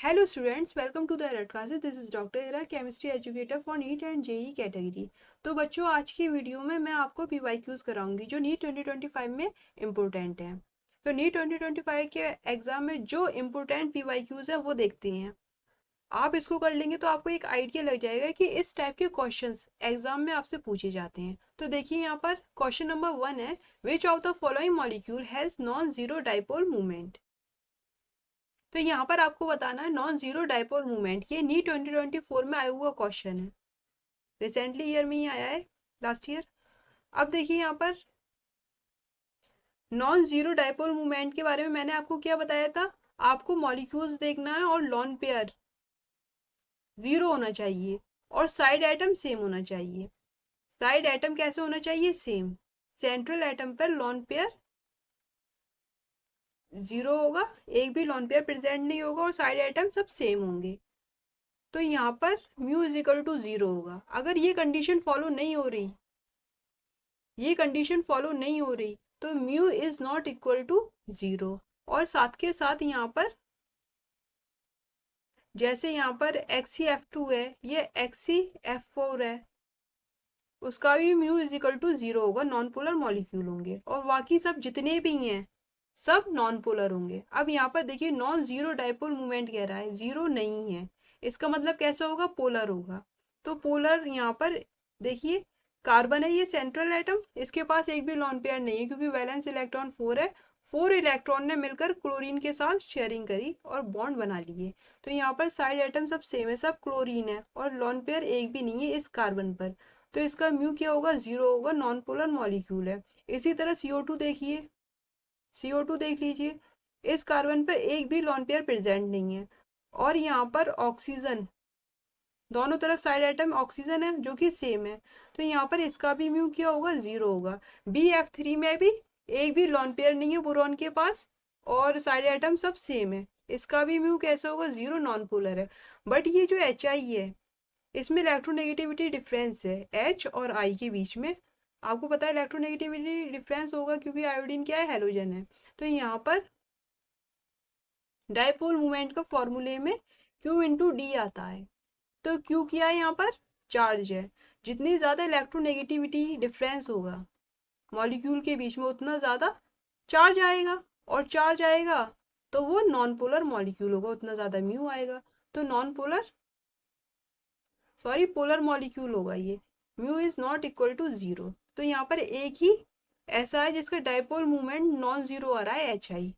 Hello students, welcome to the alert classes. This is Dr. Ira, chemistry educator for NEET and JEE category. तो बच्चों, आज की video में मैं आपको PYQs कराऊंगी जो NEET 2025 में इम्पोर्टेंट हैं। तो NEET 2025 के एग्जाम में जो इम्पोर्टेंट PYQs है वो देखते हैं। आप इसको कर लेंगे तो आपको एक आइडिया लग जाएगा कि इस टाइप के क्वेश्चंस एग्जाम में आपसे पूछे जाते हैं। तो देखिए यहाँ पर क्वेश्चन नंबर 1 है, which of the following molecule has non zero dipole movement. तो यहाँ पर आपको बताना है नॉन जीरो डाइपोल मूवमेंट। ये नीट 2024 में आया हुआ क्वेश्चन है, रिसेंटली ईयर में ही आया है, लास्ट ईयर। अब देखिए यहाँ पर नॉन जीरो डाइपोल मूवमेंट के बारे में मैंने आपको क्या बताया था, आपको मॉलिक्यूल्स देखना है और लॉन पेयर जीरो होना चाहिए और साइड एटम सेम होना चाहिए। साइड एटम कैसे होना चाहिए, सेम। सेंट्रल एटम पर लॉन पेयर जीरो होगा, एक भी लॉन पेयर प्रेजेंट नहीं होगा और साइड एटम सब सेम होंगे। तो यहाँ पर mu is equal to zero होगा। अगर ये कंडीशन फॉलो नहीं हो रही, तो mu is not equal to zero. और साथ के साथ यहाँ पर जैसे यहाँ पर XeF2 है, ये XeF4 है, उसका भी mu is equal to zero होगा, नॉन पोलर मॉलिक्यूल होंगे। और बाकी सब जितने भी हैं सब नॉन पोलर होंगे। अब यहाँ पर देखिए नॉन जीरो डाइपोल मूवमेंट कह रहा है, जीरो नहीं है, इसका मतलब कैसा होगा, पोलर होगा। तो पोलर यहाँ पर देखिए कार्बन है, ये सेंट्रल एटम, इसके पास एक भी लॉन पेयर नहीं है क्योंकि वैलेंस इलेक्ट्रॉन 4 है। 4 इलेक्ट्रॉन ने मिलकर क्लोरीन के साथ शेयरिंग करी और बॉन्ड बना लिए। तो यहाँ पर साइड एटम सब सेम है, सब क्लोरीन है और लॉन पेयर एक भी नहीं है इस कार्बन पर। तो इसका म्यू क्या होगा, जीरो होगा, नॉन पोलर मॉलिक्यूल है। इसी तरह CO2 देखिए, CO2 देख लीजिए, इस कार्बन पर एक भी लॉन पेयर प्रेजेंट नहीं है। और यहाँ पर ऑक्सीजन, दोनों तरफ साइड एटम ऑक्सीजन है जो कि सेम है। तो यहाँ पर इसका भी म्यू क्या होगा, जीरो होगा। BF3 में भी एक भी लॉन पेयर नहीं है बोरॉन के पास और साइड एटम सब सेम है, इसका भी म्यू कैसा होगा, जीरो, नॉन पोलर है। बट ये जो HI है, इसमें इलेक्ट्रोनेगेटिविटी डिफरेंस है H और I के बीच में। आपको पता है इलेक्ट्रोनेगेटिविटी डिफरेंस होगा क्योंकि आयोडीन क्या है, हेलोजन है। तो यहाँ पर डाइपोल मूवमेंट का फॉर्मूले में Q इंटू डी आता है। तो Q क्या है, यहाँ पर चार्ज है। जितनी ज्यादा इलेक्ट्रोनेगेटिविटी डिफरेंस होगा मॉलिक्यूल के बीच में उतना ज्यादा चार्ज आएगा, और चार्ज आएगा तो वो नॉन पोलर मॉलिक्यूल होगा, उतना ज्यादा म्यू आएगा। तो non polar, sorry, polar molecule होगा ये। Mu is not equal to zero. तो यहाँ पर एक ही ऐसा है जिसका डाइपोल मूवमेंट नॉन जीरो आ रहा है, HI।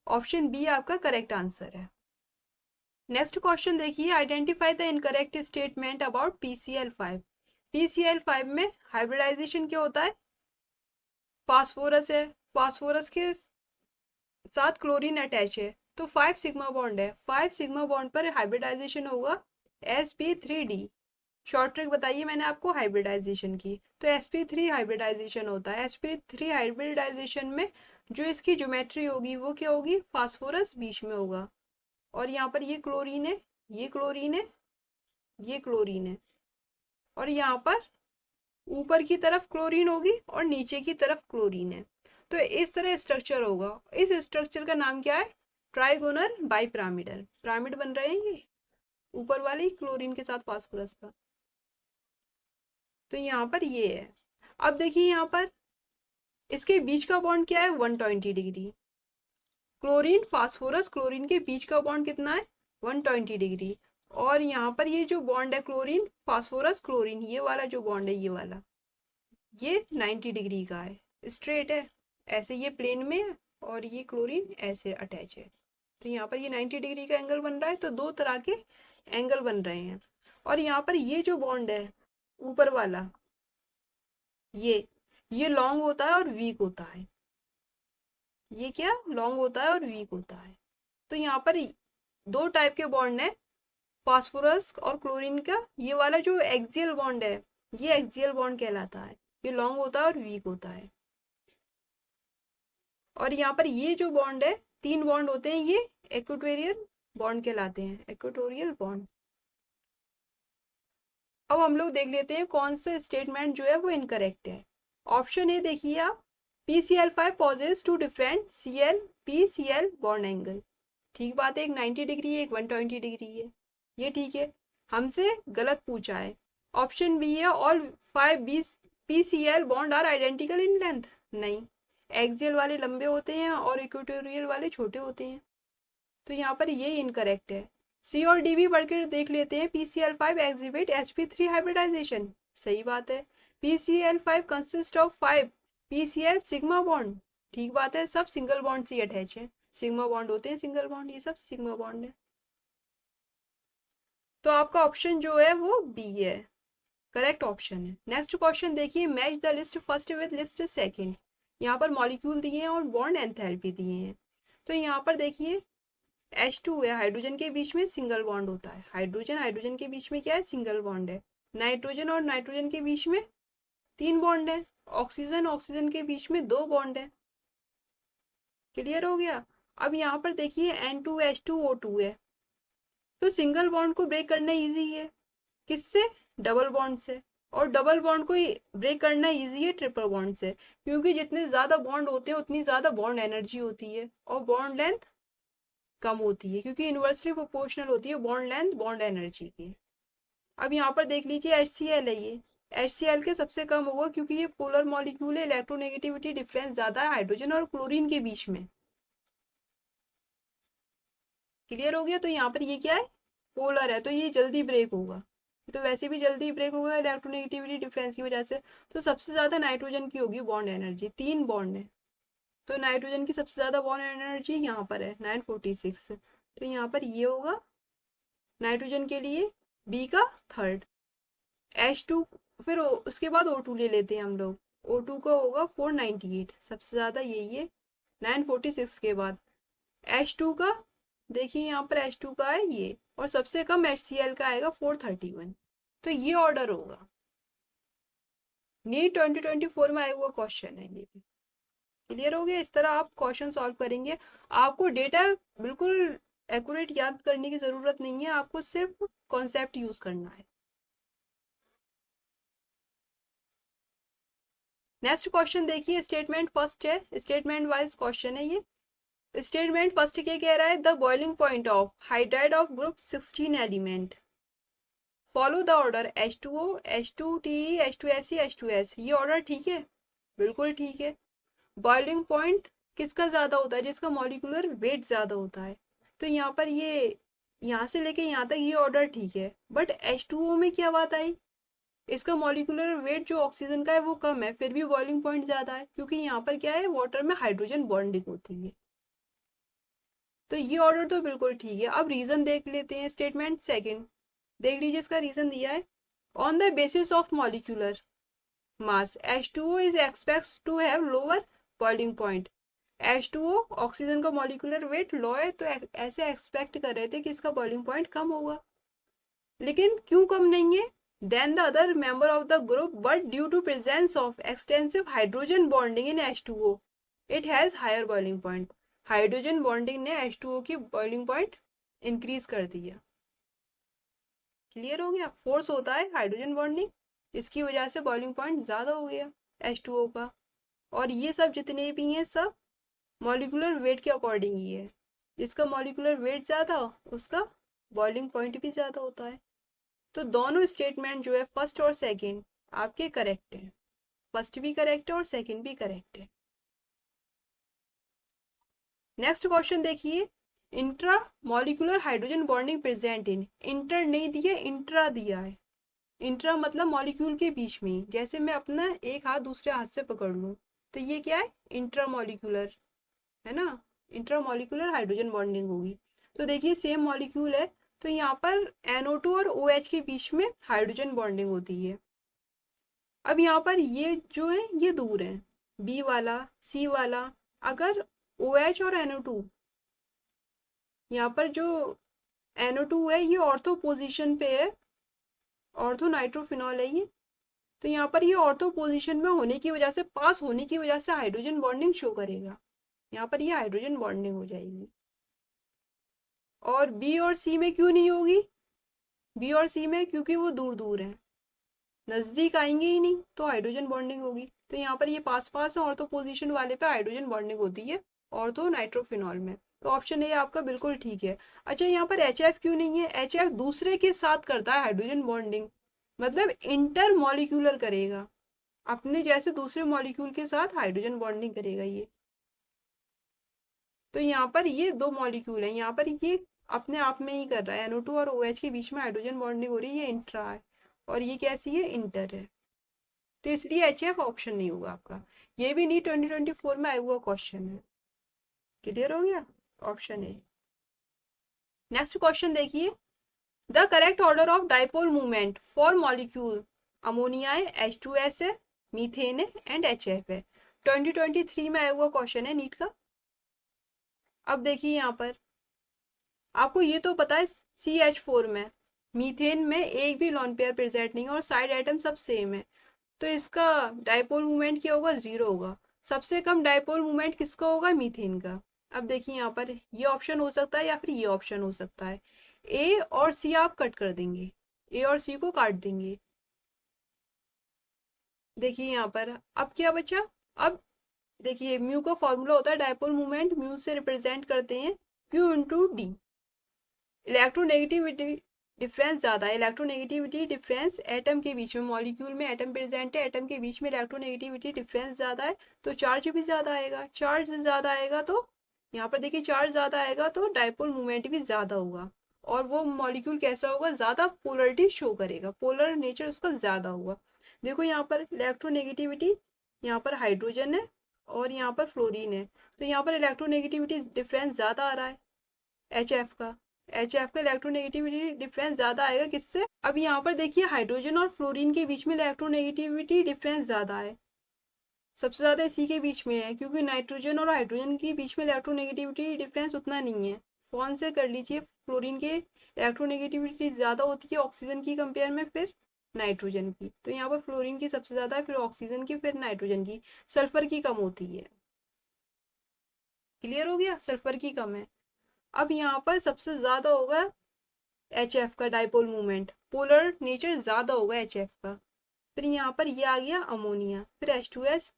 ऑप्शन बी आपका करेक्ट आंसर है। नेक्स्ट क्वेश्चन देखिए, identify the incorrect statement about PCl5। PCl5 में हाइब्रिडाइजेशन क्या होता है, फास्फोरस है, फास्फोरस के साथ क्लोरीन अटैच है तो 5 सिग्मा बॉन्ड है, 5 सिग्मा बॉन्ड पर हाइब्रिडाइजेशन होगा sp3d। शॉर्ट ट्रिक बताइए मैंने आपको हाइब्रिडाइजेशन की, तो sp3 हाइब्रिडाइजेशन होता है। sp3 हाइब्रिडाइजेशन में जो इसकी ज्योमेट्री होगी वो क्या होगी, फास्फोरस बीच में होगा। और यहाँ पर ये क्लोरीन है, ये क्लोरीन है, ये क्लोरीन है, और यहाँ पर ऊपर की तरफ क्लोरीन होगी और नीचे की तरफ क्लोरीन है। तो इस तरह स्ट्रक्चर होगा। इस स्ट्रक्चर का नाम क्या है, ट्राइगोनल बाइपिरामिडल। पिरामिड बन रहे हैं ये ऊपर वाले क्लोरीन के साथ फास्फोरस का। तो यहाँ पर ये है। अब देखिए यहाँ पर इसके बीच का बॉन्ड क्या है, 120 डिग्री। क्लोरीन फास्फोरस क्लोरीन के बीच का बॉन्ड कितना है, 120 डिग्री। और यहाँ पर ये जो बॉन्ड है क्लोरीन फास्फोरस क्लोरीन, ये वाला जो बॉन्ड है, ये वाला, ये 90 डिग्री का है, स्ट्रेट है, ऐसे ये प्लेन में है और ये क्लोरीन ऐसे अटैच है। तो यहाँ पर ये 90 डिग्री का एंगल बन रहा है। तो दो तरह के एंगल बन रहे हैं। और यहाँ पर ये जो बॉन्ड है ऊपर वाला, ये लॉन्ग होता है और वीक होता है। ये क्या लॉन्ग होता है और वीक होता है। तो यहाँ पर दो टाइप के बॉन्ड है फास्फोरस और क्लोरीन का। ये वाला जो एक्सियल बॉन्ड है, ये एक्सियल बॉन्ड कहलाता है, ये लॉन्ग होता है और वीक होता है। और यहाँ पर ये जो बॉन्ड है, तीन बॉन्ड होते हैं, ये इक्वेटोरियल बॉन्ड कहलाते हैं, इक्वेटोरियल बॉन्ड। अब हम लोग देख लेते हैं कौन सा स्टेटमेंट जो है वो इनकरेक्ट है। ऑप्शन ए देखिए आप, PCl5 possesses two different Cl PCl bond angle. ठीक बात है, एक 90 डिग्री है, एक 120 डिग्री है, ये ठीक है। हमसे गलत पूछा है। ऑप्शन बी है all 5 PCl bond are identical in length. नहीं, एक्सियल वाले लंबे होते हैं और इक्वेटोरियल वाले छोटे होते हैं, तो यहाँ पर ये इनकरेक्ट है। सी और डी भी पढ़ कर देख लेते हैं। PCl5 एग्जिबिट sp3 हाइब्रिडाइजेशन, सही बात है। PCl5 consist of 5 PCl sigma bond, ठीक बात है, सब सिंगल बॉन्ड से अटैच है, सिग्मा बॉन्ड होते हैं, सिंगल बॉन्ड, ये सब सिग्मा बॉन्ड है। तो आपका ऑप्शन जो है वो बी है, करेक्ट ऑप्शन है। नेक्स्ट क्वेश्चन देखिए, match the list first with list second. यहाँ पर मॉलिक्यूल दिए हैं और बॉन्ड एंथैल्पी दिए हैं। तो यहाँ पर देखिए H2 है, हाइड्रोजन के बीच में सिंगल बॉन्ड होता है, हाइड्रोजन हाइड्रोजन के बीच में क्या है, सिंगल बॉन्ड है। नाइट्रोजन और नाइट्रोजन के बीच में 3 बॉन्ड है। ऑक्सीजन ऑक्सीजन के बीच में 2 बॉन्ड है। क्लियर हो गया। अब यहाँ पर देखिए N2H2O2 है, तो सिंगल बॉन्ड को ब्रेक करना इजी है, किससे, डबल बॉन्ड से। और डबल बॉन्ड को ब्रेक करना इजी है ट्रिपल बॉन्ड से, क्योंकि जितने ज्यादा बॉन्ड होते हैं उतनी ज्यादा बॉन्ड एनर्जी होती है और बॉन्ड लेंथ कम होती है, क्योंकि इन्वर्सली प्रोपोर्शनल होती है बॉन्ड लेंथ बॉन्ड एनर्जी की। अब यहाँ पर देख लीजिए HCl है, ये HCl के सबसे कम होगा क्योंकि ये पोलर मॉलिक्यूल है, इलेक्ट्रोनेगेटिविटी डिफरेंस ज्यादा है हाइड्रोजन और क्लोरीन के बीच में। क्लियर हो गया। तो यहाँ पर ये क्या है, पोलर है, तो ये जल्दी ब्रेक होगा, तो वैसे भी जल्दी ब्रेक होगा इलेक्ट्रोनेगेटिविटी डिफरेंस की वजह से। तो सबसे ज्यादा नाइट्रोजन की होगी बॉन्ड एनर्जी, 3 बॉन्ड है, तो नाइट्रोजन की सबसे ज्यादा बॉन्ड एनर्जी यहाँ पर है 946। तो यहाँ पर ये होगा नाइट्रोजन के लिए बी का थर्ड। H2, फिर उसके बाद O2 ले लेते हैं हम लोग। O2 का होगा 498, सबसे ज्यादा यही है 946 के बाद। H2 का देखिए यहाँ पर H2 का है ये, और सबसे कम HCl का आएगा 431। तो ये ऑर्डर होगा। नीट 2024 में आया हुआ क्वेश्चन है ये भी। क्लियर हो गया। इस तरह आप क्वेश्चन सॉल्व करेंगे। आपको डेटा बिल्कुल एक्यूरेट याद करने की जरूरत नहीं है, आपको सिर्फ कॉन्सेप्ट यूज करना है। नेक्स्ट क्वेश्चन देखिए, स्टेटमेंट फर्स्ट है, स्टेटमेंट वाइज क्वेश्चन है ये। स्टेटमेंट फर्स्ट क्या कह रहा है, the boiling point of hydride of group 16 element follow the order H2O H2TE H2SE H2S। ये ऑर्डर ठीक है, बिल्कुल ठीक है। बॉइलिंग पॉइंट किसका ज्यादा होता है, जिसका मॉलिक्यूलर वेट ज्यादा होता है। तो यहाँ पर ये यहाँ से लेके यहाँ तक ये ऑर्डर ठीक है, बट H2O में क्या बात आई, इसका मॉलिक्यूलर वेट जो ऑक्सीजन का है वो कम है, फिर भी बॉइलिंग पॉइंट ज्यादा है, क्योंकि यहाँ पर क्या है, वाटर में हाइड्रोजन बॉन्डिंग होती है। तो ये ऑर्डर तो बिल्कुल ठीक है। अब रीजन देख लेते हैं। स्टेटमेंट सेकंड देख लीजिए, इसका रीजन दिया है, on the basis of molecular mass H2O is expects to have lower boiling point। H2O oxygen का मॉलिक्यूलर वेट लो है, तो ऐसे एक्सपेक्ट कर रहे थे कि इसका बॉइलिंग पॉइंट कम होगा, लेकिन क्यों कम नहीं है than the other member of the group, but due to presence of extensive hydrogen bonding in H2O it has higher boiling point. Hydrogen bonding ने H2O की बॉइलिंग पॉइंट इंक्रीज कर दिया। क्लियर हो गया। फोर्स होता है हाइड्रोजन बॉन्डिंग, इसकी वजह से बॉइलिंग पॉइंट ज्यादा हो गया H2O का। और ये सब जितने भी हैं सब मॉलिक्यूलर वेट के अकॉर्डिंग ही है, जिसका मॉलिक्यूलर वेट ज्यादा उसका बॉइलिंग पॉइंट भी ज्यादा होता है। तो दोनों स्टेटमेंट जो है फर्स्ट और सेकंड आपके करेक्ट है, फर्स्ट भी करेक्ट है और सेकंड भी करेक्ट है। नेक्स्ट क्वेश्चन देखिए, intra molecular hydrogen bonding present in, inter नहीं दिया, इंट्रा दिया है। इंट्रा मतलब मॉलिक्यूल के बीच में, जैसे मैं अपना एक हाथ दूसरे हाथ से पकड़ लूं, तो ये क्या है, इंट्रा मॉलिक्यूलर है ना, इंट्रा मॉलिक्यूलर हाइड्रोजन बॉन्डिंग होगी। तो देखिए सेम मॉलिक्यूल है, तो यहाँ पर NO2 और OH के बीच में हाइड्रोजन बॉन्डिंग होती है। अब यहाँ पर ये जो है ये दूर है, B वाला C वाला। अगर OH और NO2, यहाँ पर जो NO2 है ये ऑर्थो पोजीशन पे है, ऑर्थो नाइट्रोफिनॉल है ये। तो यहाँ पर ये ऑर्थो पोजीशन में होने की वजह से, पास होने की वजह से हाइड्रोजन बॉन्डिंग शो करेगा, यहाँ पर ये हाइड्रोजन बॉन्डिंग हो जाएगी। और बी और सी में क्यों नहीं होगी, बी और सी में क्योंकि वो दूर दूर हैं, नजदीक आएंगे ही नहीं, तो हाइड्रोजन बॉन्डिंग होगी। तो यहाँ पर ये पास पास है, ऑर्थो पोजीशन वाले पे हाइड्रोजन बॉन्डिंग होती है ऑर्थो नाइट्रोफिनॉल में, तो ऑप्शन ए आपका बिल्कुल ठीक है। अच्छा, यहाँ पर HF क्यों नहीं है? HF दूसरे के साथ करता है हाइड्रोजन बॉन्डिंग, मतलब इंटर मॉलिक्यूलर करेगा, अपने जैसे दूसरे मॉलिक्यूल के साथ हाइड्रोजन बॉन्डिंग करेगा ये। तो यहाँ पर ये दो मॉलिक्यूल हैं, यहाँ पर ये अपने आप में ही कर रहा है, NO2 और OH के बीच में हाइड्रोजन बॉन्डिंग हो रही है, ये इंट्रा है, और ये कैसी है? इंटर है। तो इसलिए HF ऑप्शन नहीं होगा आपका। ये भी नीट 2024 में आया हुआ क्वेश्चन है। क्लियर हो गया? ऑप्शन है। नेक्स्ट क्वेश्चन देखिए, the correct order of dipole movement for molecule ammonia है, H2S है, मीथेन है एंड HF है। 2023 में आया हुआ क्वेश्चन है नीट का। अब देखिए यहाँ पर आपको ये तो पता है CH4 में मीथेन में एक भी लॉन पेयर प्रेजेंट नहीं है और साइड एटम सब सेम है, तो इसका डाइपोल मूवमेंट क्या होगा? 0 होगा। सबसे कम डाइपोल मूवमेंट किसका होगा? मीथेन का। अब देखिए यहाँ पर ये ऑप्शन हो सकता है या फिर ये ऑप्शन हो सकता है। ए और सी आप कट कर देंगे, ए और सी को काट देंगे। देखिए यहाँ पर अब क्या बचा? अब देखिए म्यू का फॉर्मूला होता है डाइपोल मूवमेंट, म्यू से रिप्रेजेंट करते हैं Q into D. Electronegativity difference ज्यादा है, इलेक्ट्रोनेगेटिविटी डिफरेंस एटम के बीच में, मॉलिक्यूल में एटम प्रेजेंट है, एटम के बीच में इलेक्ट्रोनेगेटिविटी डिफरेंस ज्यादा है, तो चार्ज भी ज्यादा आएगा। चार्ज ज्यादा आएगा तो यहाँ पर देखिए चार्ज ज्यादा आएगा तो डाइपोल मूवमेंट भी ज्यादा होगा, और वो मॉलिक्यूल कैसा होगा? ज्यादा पोलरिटी शो करेगा, पोलर नेचर उसका ज्यादा होगा। देखो यहाँ पर इलेक्ट्रोनेगेटिविटी, यहाँ पर हाइड्रोजन है और यहाँ पर फ्लोरीन है, तो यहाँ पर इलेक्ट्रोनेगेटिविटी डिफरेंस ज्यादा आ रहा है HF का। HF का इलेक्ट्रोनेगेटिविटी डिफरेंस ज्यादा आएगा किससे? अब यहाँ पर देखिए हाइड्रोजन और फ्लोरीन के बीच में इलेक्ट्रोनेगेटिविटी डिफरेंस ज्यादा है, सबसे ज्यादा इसी के बीच में है, क्योंकि नाइट्रोजन और हाइड्रोजन के बीच में इलेक्ट्रोनेगेटिविटी डिफरेंस उतना नहीं है। फोन से कर लीजिए, फ्लोरीन के इलेक्ट्रोनेगेटिविटी ज्यादा होती है ऑक्सीजन की कंपेयर में, फिर नाइट्रोजन की। तो यहाँ पर फ्लोरीन की सबसे ज्यादा है, फिर ऑक्सीजन की, फिर नाइट्रोजन की। सल्फर की कम होती है। क्लियर हो गया? सल्फर की कम है। अब यहाँ पर सबसे ज्यादा होगा HF का डाइपोल मूवमेंट, पोलर नेचर ज्यादा होगा HF का। फिर यहाँ पर ये आ गया अमोनिया, फिर H2S,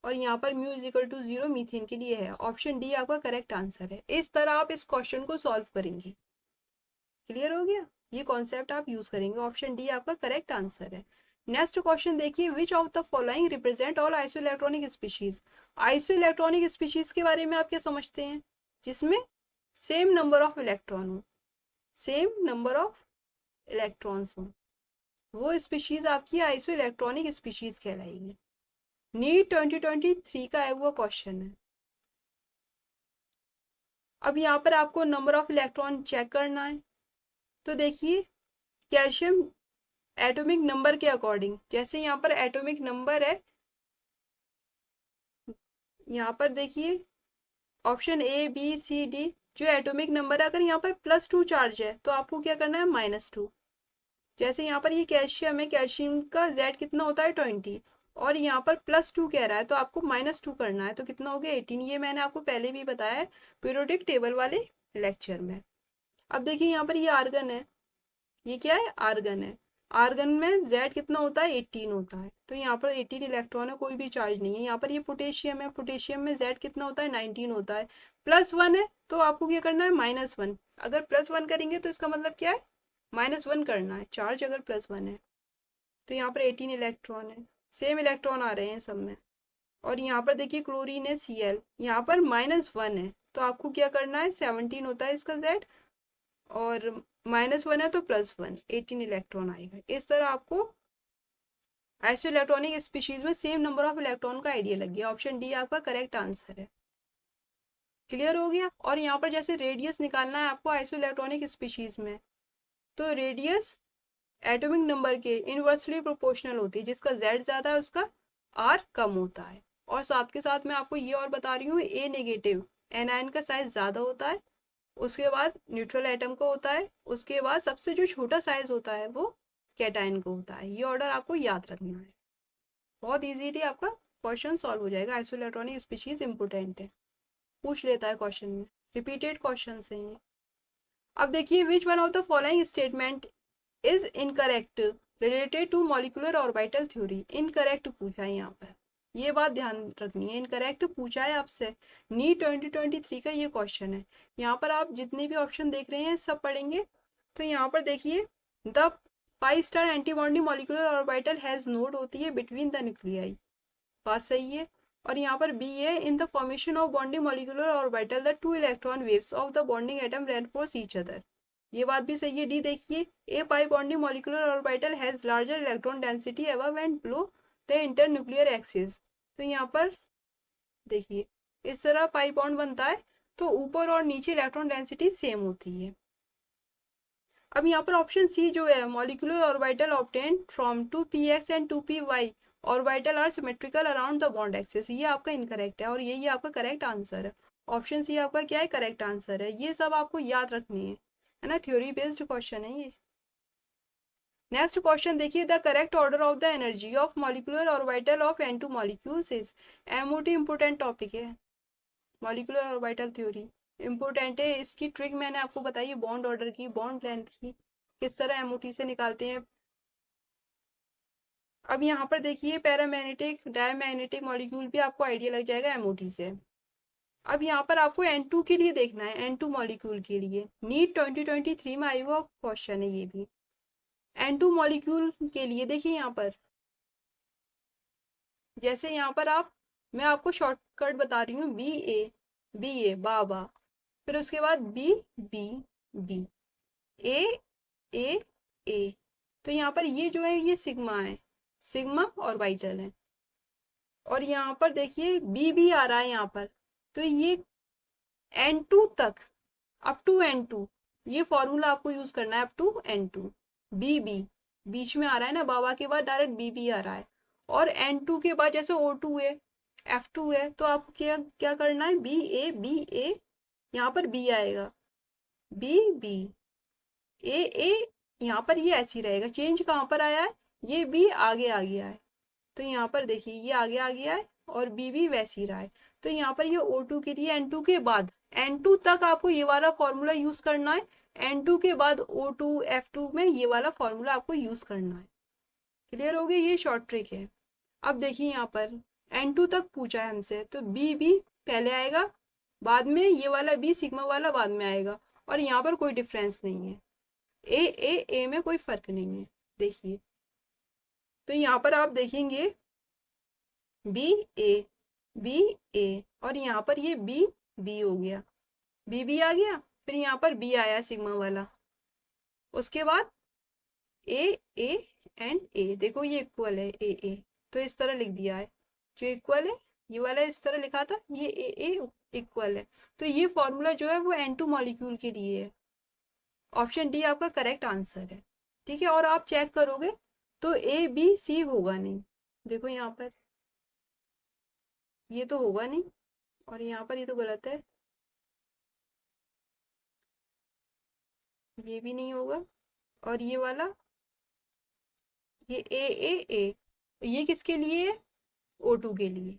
और यहाँ पर mu is equal to 0 methane के लिए है। ऑप्शन डी आपका करेक्ट आंसर है। इस तरह आप इस क्वेश्चन को सॉल्व करेंगे। क्लियर हो गया? ये कॉन्सेप्ट आप यूज करेंगे। ऑप्शन डी आपका करेक्ट आंसर है। नेक्स्ट क्वेश्चन देखिए, which of the following represent all iso electronic species. Iso electronic species के बारे में आप क्या समझते हैं? जिसमें सेम नंबर ऑफ इलेक्ट्रॉन हो, सेम नंबर ऑफ इलेक्ट्रॉन्स हो, वो स्पीशीज आपकी आइसो इलेक्ट्रॉनिक स्पीशीज कहलाएगी। नीट 2023 का आया हुआ क्वेश्चन है। अब यहाँ पर आपको नंबर ऑफ इलेक्ट्रॉन चेक करना है। तो देखिए कैल्शियम एटॉमिक नंबर के अकॉर्डिंग, जैसे यहाँ पर एटॉमिक नंबर है, यहाँ पर देखिए option A B C D, जो एटॉमिक नंबर है, अगर यहाँ पर +2 चार्ज है तो आपको क्या करना है? -2। जैसे यहाँ पर ये कैल्शियम है, कैल्शियम का Z कितना होता है? 20, और यहाँ पर +2 कह रहा है तो आपको -2 करना है, तो कितना हो गया? 18। ये मैंने आपको पहले भी बताया है पीरियोडिक टेबल वाले लेक्चर में। अब देखिए यहाँ पर ये आर्गन है, ये क्या है? आर्गन है। आर्गन में Z कितना होता है? 18 होता है, तो यहाँ पर 18 इलेक्ट्रॉन है, कोई भी चार्ज नहीं है। यहाँ पर ये पोटेशियम है, पोटेशियम में Z कितना होता है? 19 होता है। +1 है तो आपको क्या करना है? -1। अगर +1 करेंगे तो इसका मतलब क्या है? -1 करना है चार्ज, अगर +1 है। तो यहाँ पर 18 इलेक्ट्रॉन है, सेम इलेक्ट्रॉन आ रहे हैं सब में। और यहाँ पर देखिए क्लोरीन है Cl, यहाँ पर -1 है तो आपको क्या करना है? 17 होता है इसका Z, और -1 है तो +1, 18 इलेक्ट्रॉन आएगा। इस तरह आपको आइसो इलेक्ट्रॉनिक स्पीशीज में सेम नंबर ऑफ इलेक्ट्रॉन का आइडिया लग गया। ऑप्शन डी आपका करेक्ट आंसर है। क्लियर हो गया? और यहाँ पर जैसे रेडियस निकालना है आपको आइसो इलेक्ट्रॉनिक स्पीशीज में, तो रेडियस एटॉमिक नंबर के इनवर्सली प्रोपोर्शनल होती है, जिसका Z ज्यादा है उसका R कम होता है। और साथ के साथ मैं आपको ये और बता रही हूँ, A नेगेटिव एनायन का साइज ज्यादा होता है, उसके बाद न्यूट्रल एटम का होता है, उसके बाद सबसे जो छोटा साइज होता है वो कैटायन का होता है। ये ऑर्डर आपको याद रखना है। बहुत इजीली आपका क्वेश्चन सॉल्व हो जाएगा। आइसो इलेक्ट्रॉनिक स्पीशीज इंपोर्टेंट है, पूछ लेता है क्वेश्चन में, रिपीटेड क्वेश्चन है ये। अब देखिए, which one of the following statement is incorrect related to molecular orbital theory. Incorrect पूछा है यहाँ पर। ये बात ध्यान रखनी है, इनकरेक्ट पूछा है आपसे। नीट 2023 का ये क्वेश्चन है। यहाँ पर आप जितने भी ऑप्शन देख रहे हैं सब पढ़ेंगे। तो यहाँ पर देखिए, the pi star antibody molecular orbital has node होती है बिटवीन द न्यूक्लियाई, बात सही है। और यहाँ पर बी है, in the formation of bonding molecular orbital the two electron waves of the bonding atom reinforce each other, ये बात भी सही है। डी देखिए, a pi bonding molecular orbital has larger electron density above and below the internuclear axis. तो यहाँ पर देखिए, इस तरह पाई बॉन्ड बनता है, तो ऊपर और नीचे इलेक्ट्रॉन डेंसिटी सेम होती है। अब यहाँ पर ऑप्शन सी जो है, molecular orbital obtained from 2px and 2py orbital are symmetrical around the bond axis, ये आपका इनकरेक्ट है और यही आपका करेक्ट आंसर है। ऑप्शन सी आपका क्या है, करेक्ट आंसर है। ये सब आपको याद रखनी है ना, थ्योरी बेस्ड क्वेश्चन है ये। नेक्स्ट क्वेश्चन देखिए, the correct order of the energy of molecular orbital of N2 molecules is, MOT important topic है, मॉलिक्यूलर ऑर्बिटल थ्योरी इंपोर्टेंट है। इसकी ट्रिक मैंने आपको बताई, बॉन्ड ऑर्डर की, बॉन्ड लेंथ की, किस तरह MOT से निकालते हैं। अब यहाँ पर देखिए, पैरामैग्नेटिक डायमैग्नेटिक मॉलिक्यूल भी आपको आइडिया लग जाएगा MOT से। अब यहाँ पर आपको N2 के लिए देखना है, N2 मॉलिक्यूल के लिए नीट 2023 में आई हुआ क्वेश्चन है ये भी। N2 मॉलिक्यूल के लिए देखिए यहाँ पर, जैसे यहाँ पर मैं आपको शॉर्टकट बता रही हूँ, बी ए बाबा, फिर उसके बाद बी बी बी, ए, तो यहाँ पर ये जो है ये सिग्मा है, सिग्मा ऑर्बिटल है। और यहाँ पर देखिए बी आ रहा है यहाँ पर, तो ये N2 तक, अप टू N2, ये फॉर्मूला आपको यूज करना है, अप टू N2। बी बीच में आ रहा है ना, बाबा के बाद डायरेक्ट बी आ रहा है। और N2 के बाद जैसे O2 है, F2 है, तो आपको क्या क्या करना है, बी ए, यहाँ पर बी आएगा, बी ए, यहाँ पर ये ऐसे ही रहेगा। चेंज कहाँ पर आया है, ये बी आगे आ गया है, तो यहाँ पर देखिए ये आगे आ गया है और बी भी वैसे ही रहा है। तो यहाँ पर ये O2 के लिए N2 के बाद, N2 तक आपको ये वाला फॉर्मूला यूज करना है, N2 के बाद O2 F2 में ये वाला फॉर्मूला आपको यूज करना है। क्लियर हो गया, ये शॉर्ट ट्रिक है। अब देखिए यहाँ पर N2 तक पूछा है हमसे, तो बी पहले आएगा, बाद में ये वाला बी सिग्मा वाला बाद में आएगा, और यहाँ पर कोई डिफरेंस नहीं है, ए में कोई फर्क नहीं है। देखिए, तो यहाँ पर आप देखेंगे बी ए और यहाँ पर ये बी हो गया, बी आ गया, फिर यहाँ पर बी आया सिग्मा वाला, उसके बाद ए एंड ए, देखो ये इक्वल है ए, तो इस तरह लिख दिया है, जो इक्वल है ये वाला इस तरह लिखा था, ये ए इक्वल है। तो ये फॉर्मूला जो है वो N2 मॉलिक्यूल के लिए है। ऑप्शन डी आपका करेक्ट आंसर है, ठीक है। और आप चेक करोगे तो ABC होगा नहीं, देखो यहाँ पर ये तो होगा नहीं, और यहाँ पर ये तो गलत है, ये भी नहीं होगा, और ये वाला ये ए, ये किसके लिए है, O2 के लिए।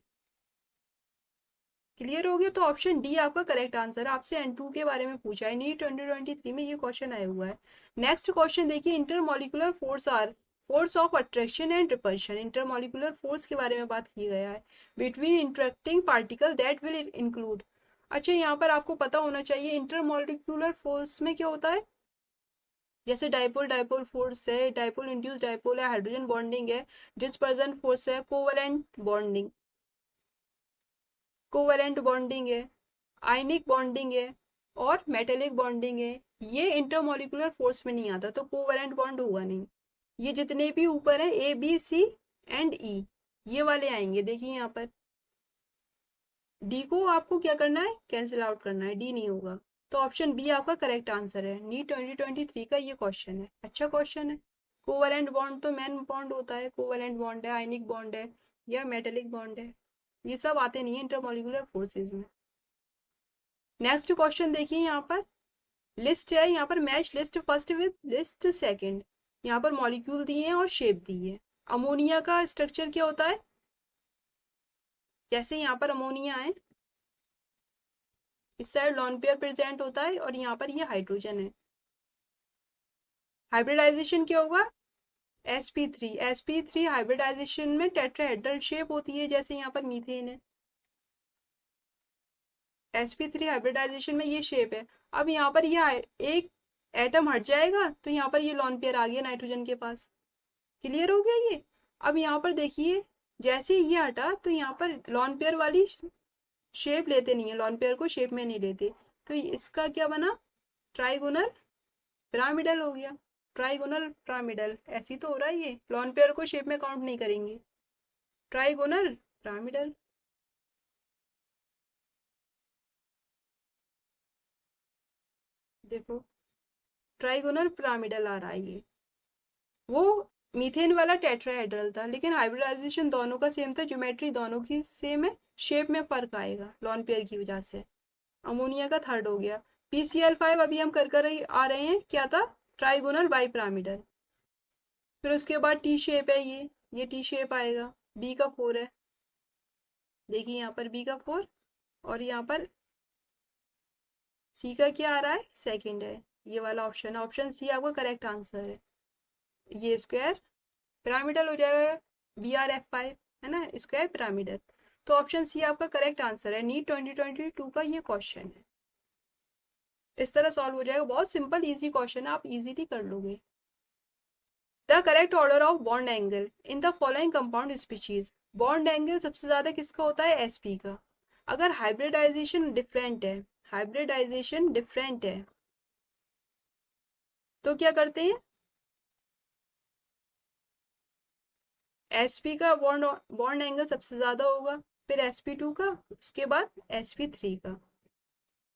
क्लियर हो गया, तो ऑप्शन डी आपका करेक्ट आंसर है। आपसे N2 के बारे में पूछा है, नीट 2023 में ये क्वेश्चन आया हुआ है। नेक्स्ट क्वेश्चन देखिए, intermolecular force or force of attraction and repulsion, intermolecular force के बारे में बात की गया है, between interacting particle that will include. अच्छा, यहाँ पर आपको पता होना चाहिए इंटरमॉलिक्यूलर फोर्स में क्या होता है, जैसे डाइपोल फोर्स है, डाइपोल इंड्यूस डाइपोल है, हाइड्रोजन बॉन्डिंग है, डिस्पर्जन फोर्स है, कोवैलेंट बॉन्डिंग है, आयनिक बॉन्डिंग है, और मेटेलिक बॉन्डिंग है। ये इंटरमॉलिक्यूलर फोर्स में नहीं आता, तो कोवैलेंट बॉन्ड होगा नहीं। ये जितने भी ऊपर है A B C and E, ये वाले आएंगे। देखिए यहाँ पर डी को आपको क्या करना है, कैंसिल आउट करना है, डी नहीं होगा। तो ऑप्शन बी आपका करेक्ट आंसर है। नीट 2023 का ये क्वेश्चन है, अच्छा क्वेश्चन है। कोवैलेंट बॉन्ड तो मैन बॉन्ड होता है, कोवैलेंट बॉन्ड है, आयनिक बॉन्ड है, या मेटेलिक बॉन्ड है, ये सब आते नहीं है इंटरमॉलिक्यूलर फोर्सेज में। नेक्स्ट क्वेश्चन देखिए, यहाँ पर लिस्ट है, यहाँ पर match list first with list second. यहाँ पर मॉलिक्यूल दिए हैं और शेप दी है। अमोनिया का स्ट्रक्चर क्या होता है, जैसे यहाँ पर अमोनिया है, इस साइड लॉन पेयर प्रेजेंट होता है, और यहाँ पर ये हाइड्रोजन है। हाइब्रिडाइजेशन क्या होगा, sp3 हाइब्रिडाइजेशन में टेट्राहेड्रल शेप होती है, जैसे यहाँ पर मीथेन है। sp3 हाइब्रिडाइजेशन में ये शेप है। अब यहाँ पर ये एक एटम हट जाएगा तो यहाँ पर ये लॉन पेयर आ गया नाइट्रोजन के पास। क्लियर हो गया ये। अब यहाँ पर देखिए, जैसे ही ये हटा तो यहाँ पर लॉन पेयर वाली शेप लेते नहीं है, लॉन पेयर को शेप में नहीं लेते, तो इसका क्या बना, ट्राइगोनल पिरामिडल हो गया। ट्राइगोनल पिरामिडल ऐसी तो हो रहा है, ये लॉन पेयर को शेप में काउंट नहीं करेंगे, ट्राइगोनल पिरामिडल। देखो ट्राइगोनल पिरामिडल आ रहा है ये। वो मीथेन वाला टेट्राहेड्रल था, लेकिन हाइब्रिडाइजेशन दोनों का सेम था, ज्योमेट्री दोनों की सेम है, शेप में फर्क आएगा लॉन पेयर की वजह से। अमोनिया का थर्ड हो गया। PCl5 अभी हम कर आ रहे हैं, क्या था, ट्राइगोनल बाई पिरामिडल। फिर उसके बाद टी शेप है, ये टी शेप आएगा। बी का 4 है, देखिए यहाँ पर बी का 4, और यहाँ पर सी का क्या आ रहा है, सेकंड है। ये वाला ऑप्शन है, ऑप्शन सी आपका करेक्ट आंसर है। ये स्क्वायर पिरामिडल हो जाएगा, BrF5 है ना, स्क्वायर पिरामिडल। तो ऑप्शन सी आपका करेक्ट आंसर है। नीट 2022 का ये क्वेश्चन है, इस तरह सॉल्व हो जाएगा। बहुत सिंपल इजी क्वेश्चन है, आप इजीली कर लोगे। The correct order of bond angle in the following compound species. Bond angle सबसे ज्यादा किसका होता है, sp का। अगर हाइब्रिडाइजेशन डिफरेंट है, हाइब्रिडाइजेशन डिफरेंट है, तो क्या करते हैं, sp का बॉन्ड बॉन्ड एंगल सबसे ज्यादा होगा, फिर sp2 का, उसके बाद sp3 का।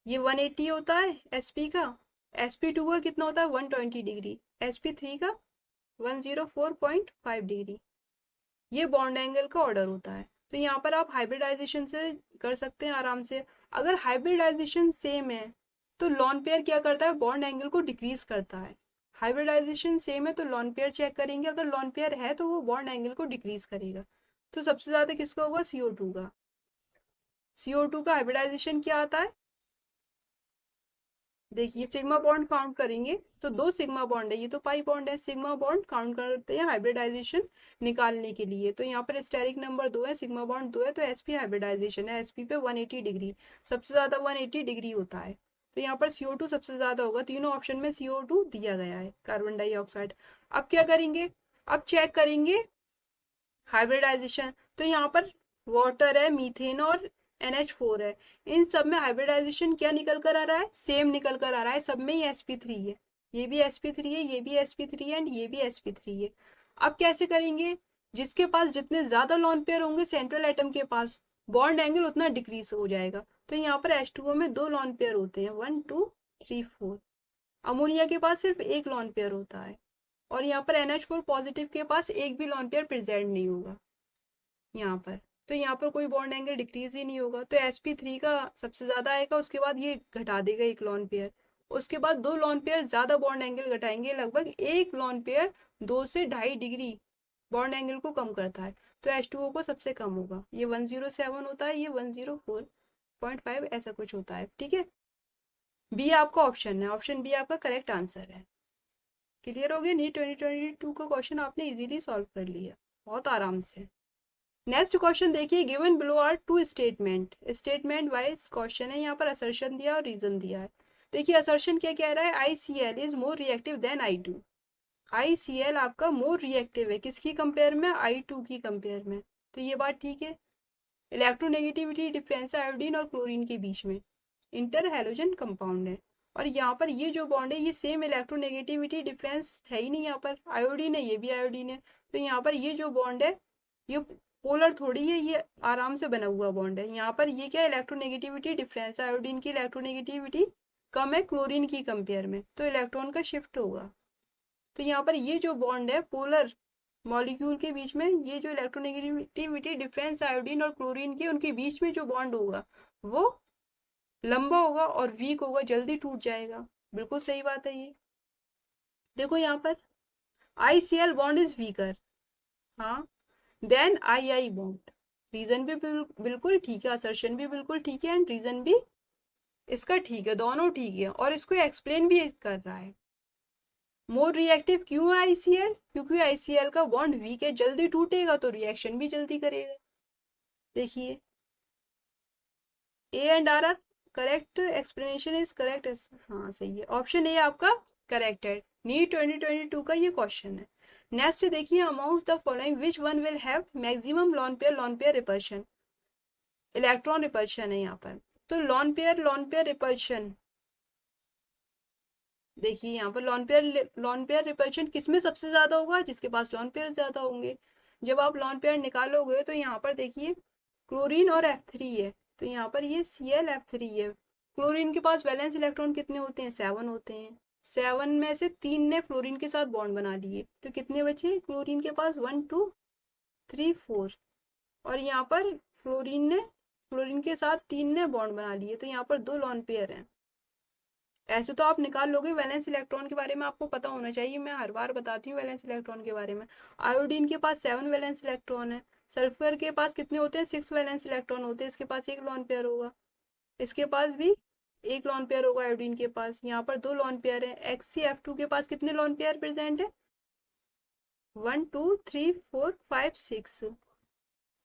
ये 180 होता है sp का, sp2 का कितना होता है 120 डिग्री, sp3 का 104.5 डिग्री। ये बॉन्ड एंगल का ऑर्डर होता है। तो यहाँ पर आप हाइब्रिडाइजेशन से कर सकते हैं आराम से। अगर हाइब्रिडाइजेशन सेम है तो लॉन पेयर क्या करता है, बॉन्ड एंगल को डिक्रीज करता है। हाइब्रिडाइजेशन सेम है तो लॉन पेयर चेक करेंगे, अगर लॉन पेयर है तो वो बॉन्ड एंगल को डिक्रीज करेगा। तो सबसे ज्यादा किसका होगा, CO2 का। CO2 का हाइब्रिडाइजेशन क्या आता है, देखिए सिग्मा बॉन्ड काउंट करेंगे तो 2 सिग्मा बॉन्ड है, ये तो पाई बॉन्ड है। सिग्मा बॉन्ड काउंट करते हैं हाइब्रिडाइजेशन निकालने के लिए, तो यहाँ पर स्टेरिक नंबर 2 है, सिग्मा बॉन्ड 2 है, तो sp हाइब्रिडाइजेशन है। sp पे 180 डिग्री, सबसे ज्यादा 180 डिग्री होता है, तो यहाँ पर CO2 सबसे ज्यादा होगा। तीनों ऑप्शन में CO2 दिया गया है, कार्बन डाइऑक्साइड। अब क्या करेंगे, अब चेक करेंगे हाइब्रिडाइजेशन। तो यहाँ पर वाटर है, मीथेन और NH4 है, इन सब में हाइब्रिडाइजेशन क्या निकल कर आ रहा है, सेम निकल कर आ रहा है। सब में ही sp3 है, ये भी sp3 है, ये भी sp3 है, एंड ये भी sp3 है। अब कैसे करेंगे, जिसके पास जितने ज्यादा लॉन पेयर होंगे सेंट्रल एटम के पास, बॉन्ड एंगल उतना डिक्रीज हो जाएगा। तो यहाँ पर H2O में 2 लॉन पेयर होते हैं, 1 2 3 4। अमोनिया के पास सिर्फ एक लॉन पेयर होता है, और यहाँ पर NH4 पॉजिटिव के पास एक भी लॉन पेयर प्रेजेंट नहीं होगा यहाँ पर। तो यहाँ पर कोई बॉन्ड एंगल डिक्रीज ही नहीं होगा, तो sp3 का सबसे ज्यादा आएगा, उसके बाद ये घटा देगा एक लॉन पेयर, उसके बाद 2 लॉन पेयर ज्यादा बॉन्ड एंगल घटाएंगे, लगभग एक लॉन पेयर 2 से 2.5 डिग्री बॉन्ड एंगल को कम करता है, तो H2O को सबसे कम होगा। ये 107 होता है, ये 104.5 ऐसा कुछ होता है, ठीक है। बी आपका ऑप्शन है, ऑप्शन बी आपका करेक्ट आंसर है। क्लियर हो गया, नीट 2022 का क्वेश्चन आपने इजीली सॉल्व कर लिया, बहुत आराम से। नेक्स्ट क्वेश्चन देखिए, given below are 2 statement, statement wise question है, यहाँ पर असर्शन दिया और रीजन दिया है। देखिए असर्शन क्या कह रहा है, ICl is more reactive than I2। ICl आपका मोर रिएक्टिव है, किसकी कंपेयर में, I2 की कंपेयर में, तो ये बात ठीक है। इलेक्ट्रोनेगेटिविटी डिफरेंस आयोडीन और क्लोरीन के बीच में, इंटर हैलोजन कंपाउंड है, और यहाँ पर ये जो बॉन्ड है ये सेम इलेक्ट्रोनेगेटिविटी डिफरेंस है ही नहीं, यहाँ पर आयोडीन है, ये भी आयोडीन है, तो यहाँ पर ये जो बॉन्ड है ये पोलर थोड़ी है, ये आराम से बना हुआ बॉन्ड है। यहाँ पर ये क्या, इलेक्ट्रोनेगेटिविटी डिफरेंस, आयोडीन की इलेक्ट्रोनेगेटिविटी कम है क्लोरीन की कंपेयर में, तो इलेक्ट्रॉन का शिफ्ट होगा। तो यहाँ पर ये जो बॉन्ड है पोलर मॉलिक्यूल के बीच में, ये जो इलेक्ट्रोनेगेटिविटी डिफरेंस आयोडीन और क्लोरीन की, उनके बीच में जो बॉन्ड होगा वो लंबा होगा और वीक होगा, जल्दी टूट जाएगा। बिल्कुल सही बात है ये। देखो यहाँ पर ICl बॉन्ड इज वीकर, हाँ, देन II बॉन्ड। रीजन भी बिल्कुल ठीक है, असर्शन भी बिल्कुल ठीक है, एंड रीजन भी इसका ठीक है, दोनों ठीक है, और इसको एक्सप्लेन भी कर रहा है। मोर रिएक्टिव क्यों है आईसीएल? क्योंकि आईसीएल का बॉन्ड वीक है, जल्दी टूटेगा तो रिएक्शन भी जल्दी करेगा। देखिए A and R are correct, explanation is correct. हाँ सही है, ऑप्शन ए आपका करेक्ट है। नीट 2022 का ये क्वेश्चन है। नेक्स्ट देखिए, amongst the following which one will have maximum lone pair repulsion? Electron repulsion है यहाँ पर। तो लॉन पेयर रिपल्शन, देखिए यहाँ पर लॉन पेयर रिपल्शन किसमें सबसे ज्यादा होगा? जिसके पास लॉन पेयर ज्यादा होंगे। जब आप लॉन पेयर निकालोगे तो यहाँ पर देखिए क्लोरीन और F3 है, तो यहाँ पर ये ClF3 है। क्लोरीन के पास वैलेंस इलेक्ट्रॉन कितने होते हैं? 7 होते हैं। 7 में से 3 ने फ्लोरीन के साथ बॉन्ड बना लिए, तो कितने बचे क्लोरीन के पास? 1 2 3 4। और यहाँ पर फ्लोरीन के साथ 3 ने बॉन्ड बना लिए, तो यहाँ पर 2 लॉन पेयर हैं। ऐसे तो आप निकाल लोगे, वैलेंस इलेक्ट्रॉन के बारे में आपको पता होना चाहिए, मैं हर बार बताती हूँ वैलेंस इलेक्ट्रॉन के बारे में। आयोडीन के पास 7 वैलेंस इलेक्ट्रॉन है। सल्फर के पास कितने होते हैं? 6 वैलेंस इलेक्ट्रॉन होते हैं, इसके पास एक लॉन पेयर होगा। इसके पास भी एक लॉन पेयर होगा आयोडीन के पास। यहाँ पर 2 लॉन पेयर है। HCF2 के पास कितने लॉन पेयर प्रेजेंट है? 1 2 3 4 5 6।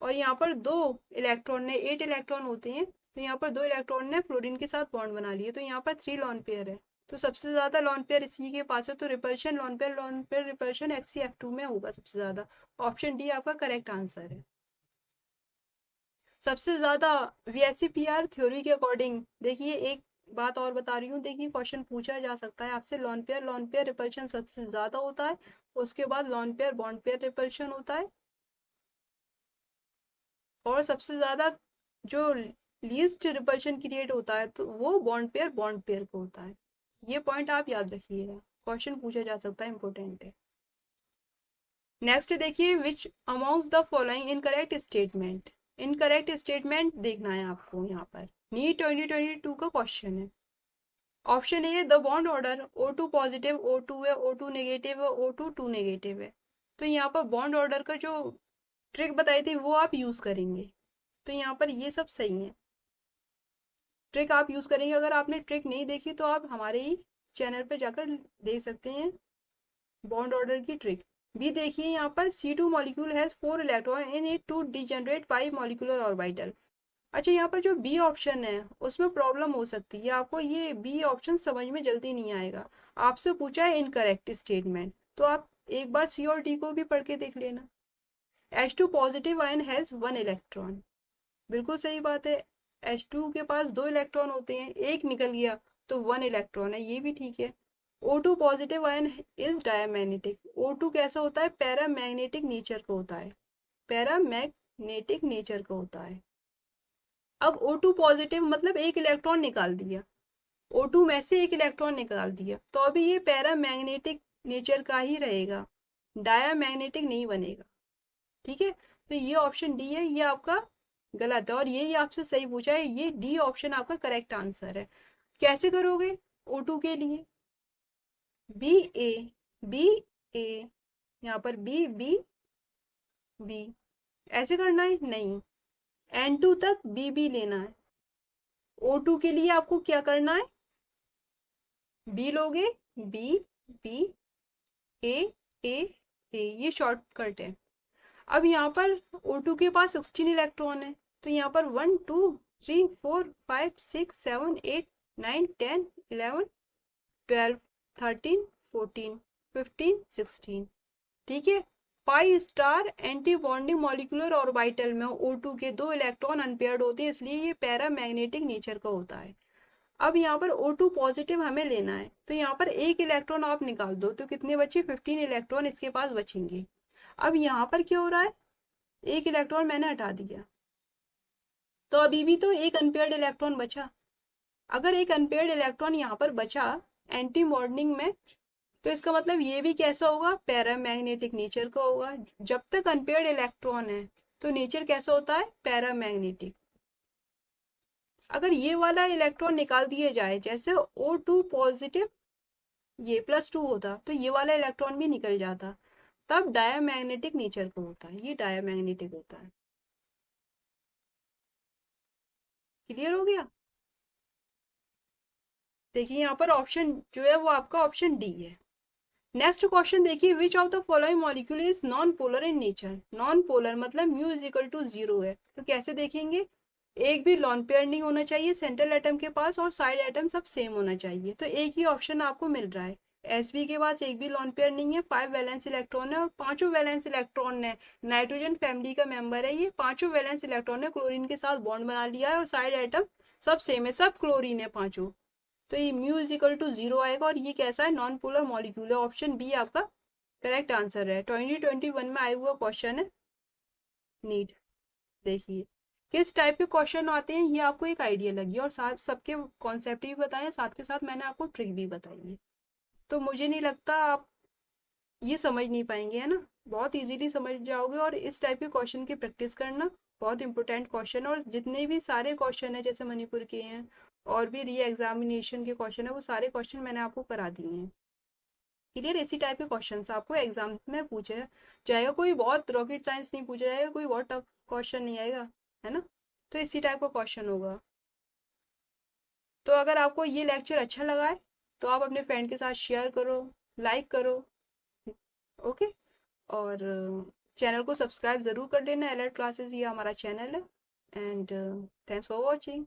और यहाँ पर 2 इलेक्ट्रॉन ने 8 इलेक्ट्रॉन होते हैं, तो यहाँ पर 2 इलेक्ट्रॉन ने फ्लोरीन के साथ बॉन्ड बना लिए, तो यहाँ पर 3 लॉन पेयर है। तो सबसे ज्यादा लॉन पेयर इसी के पास है, तो repulsion lone pair repulsion HCF2 में होगा सबसे ज्यादा। ऑप्शन डी आपका करेक्ट आंसर है। सबसे ज्यादा VSEPR थ्योरी के अकॉर्डिंग, देखिए एक बात और बता रही हूँ, देखिए क्वेश्चन पूछा जा सकता है आपसे, लॉन पेयर रिपल्शन सबसे ज्यादा होता है, उसके बाद lone pair bond pair repulsion होता है, और सबसे ज्यादा जो लीस्ट रिपल्शन क्रिएट होता है तो वो बॉन्ड पेयर को होता है। ये पॉइंट आप याद रखिएगा, क्वेश्चन पूछा जा सकता है, इंपॉर्टेंट है। नेक्स्ट देखिए, which amongst the following incorrect statement? Incorrect statement देखना है आपको यहाँ पर, नीट 2022 का क्वेश्चन है। Option A the bond order O2 positive O2 है, O2 नेगेटिव है, O2 2 नेगेटिव है। तो यहाँ पर बॉन्ड ऑर्डर का जो ट्रिक बताई थी वो आप यूज करेंगे, तो यहाँ पर ये सब सही है। ट्रिक आप यूज करेंगे, अगर आपने ट्रिक नहीं देखी तो आप हमारे ही चैनल पे जाकर देख सकते हैं बॉन्ड ऑर्डर की ट्रिक भी। देखिए यहाँ पर C2 molecule has 4 electron in it two degenerate 5 molecular orbital. अच्छा, यहाँ पर जो बी ऑप्शन है उसमें प्रॉब्लम हो सकती है, आपको ये बी ऑप्शन समझ में जल्दी नहीं आएगा। आपसे पूछा है इनकरेक्ट स्टेटमेंट, तो आप एक बार सी और डी को भी पढ़ के देख लेना। H2 positive ion has 1 electron, बिल्कुल सही बात है। H2 के पास 2 इलेक्ट्रॉन होते हैं, एक निकल गया तो 1 इलेक्ट्रॉन है, ये भी ठीक है। O2 positive ion is diamagnetic. O2 कैसा होता है? पैरामैग्नेटिक नेचर का होता है, पैरामैग्नेटिक नेचर का होता है। अब O2 पॉजिटिव मतलब एक इलेक्ट्रॉन निकाल दिया, O2 में से एक इलेक्ट्रॉन निकाल दिया, तो अभी ये पैरामैग्नेटिक नेचर का ही रहेगा, डायमैग्नेटिक नहीं बनेगा। ठीक है, तो ये ऑप्शन डी है, ये आपका गलत है, और ये आपसे सही पूछा है, ये डी ऑप्शन आपका करेक्ट आंसर है। कैसे करोगे O2 के लिए? बी ए बी ए, यहाँ पर बी बी बी, ऐसे करना है? नहीं, N2 तक बी बी लेना है। O2 के लिए आपको क्या करना है? बी लोगे, बी बी ए ए ए, ये शॉर्टकट है। अब यहाँ पर O2 के पास 16 इलेक्ट्रॉन है, तो यहाँ पर 1 2 3 4 5 6 7 8 9 10 11 12 13 14 15 16। ठीक है, pi star anti bonding molecular orbital में O2 के 2 इलेक्ट्रॉन अनपेयर्ड होते हैं, इसलिए ये पैरामैग्नेटिक नेचर का होता है। अब यहाँ पर O2 पॉजिटिव हमें लेना है, तो यहाँ पर एक इलेक्ट्रॉन आप निकाल दो, तो कितने बचे? 15 इलेक्ट्रॉन इसके पास बचेंगे। अब यहाँ पर क्या हो रहा है? एक इलेक्ट्रॉन मैंने हटा दिया, तो अभी भी तो एक अनपेयर्ड इलेक्ट्रॉन बचा। अगर एक अनपेयर्ड इलेक्ट्रॉन यहाँ पर बचा एंटी बॉन्डिंग में, तो इसका मतलब ये भी कैसा होगा? पैरामैग्नेटिक नेचर का होगा। जब तक अनपेयर्ड इलेक्ट्रॉन है तो नेचर कैसा होता है? पैरामैग्नेटिक। अगर ये वाला इलेक्ट्रॉन निकाल दिया जाए, जैसे O2 पॉजिटिव ये +2 होता, तो ये वाला इलेक्ट्रॉन भी निकल जाता, तब डायमैग्नेटिक नेचर का होता है, ये डायमैग्नेटिक होता है। क्लियर हो गया? देखिए यहाँ पर ऑप्शन जो है वो आपका ऑप्शन डी है, नेक्स्ट क्वेश्चन देखिए, which of the following molecule is non polar in nature. Non polar मतलब म्यू इज इक्वल टू 0 है, तो कैसे देखेंगे, एक भी लॉन पेयर नहीं होना चाहिए सेंट्रल एटम के पास और साइड एटम सब सेम होना चाहिए, तो एक ही ऑप्शन आपको मिल रहा है। Sb के पास एक भी लॉन पेयर नहीं है, 5 वैलेंस इलेक्ट्रॉन है और पांचों वैलेंस इलेक्ट्रॉन है नाइट्रोजन फैमिली का मेंबर है, ये पांचों वैलेंस इलेक्ट्रॉन ने क्लोरीन के साथ बॉन्ड बना लिया है और साइड एटम सब सेम है, सब क्लोरीन है पांचों, तो ये म्यू इज इक्वल टू 0 आएगा और ये कैसा है, नॉन पोलर मॉलिक्यूल है। ऑप्शन बी आपका करेक्ट आंसर है। 2021 में आया हुआ क्वेश्चन है नीट। देखिए किस टाइप के क्वेश्चन आते हैं ये आपको एक आइडिया लगी और साथ सबके कॉन्सेप्ट भी बताए, साथ के साथ मैंने आपको ट्रिक भी बताई है, तो मुझे नहीं लगता आप ये समझ नहीं पाएंगे, है ना, बहुत इजीली समझ जाओगे। और इस टाइप के क्वेश्चन की प्रैक्टिस करना बहुत इंपॉर्टेंट क्वेश्चन है, और जितने भी सारे क्वेश्चन है जैसे मणिपुर के हैं और भी री एग्जामिनेशन के क्वेश्चन है वो सारे क्वेश्चन मैंने आपको करा दिए हैं। क्लियर, इसी टाइप के क्वेश्चन आपको एग्जाम में पूछे जाएगा, कोई बहुत रॉकेट साइंस नहीं पूछा जाएगा, कोई बहुत टफ क्वेश्चन नहीं आएगा, है ना, तो इसी टाइप का क्वेश्चन होगा। तो अगर आपको ये लेक्चर अच्छा लगा है तो आप अपने फ्रेंड के साथ शेयर करो, लाइक करो, ओके, और चैनल को सब्सक्राइब ज़रूर कर लेना। अलर्ट क्लासेस ये हमारा चैनल है, एंड थैंक्स फॉर वॉचिंग।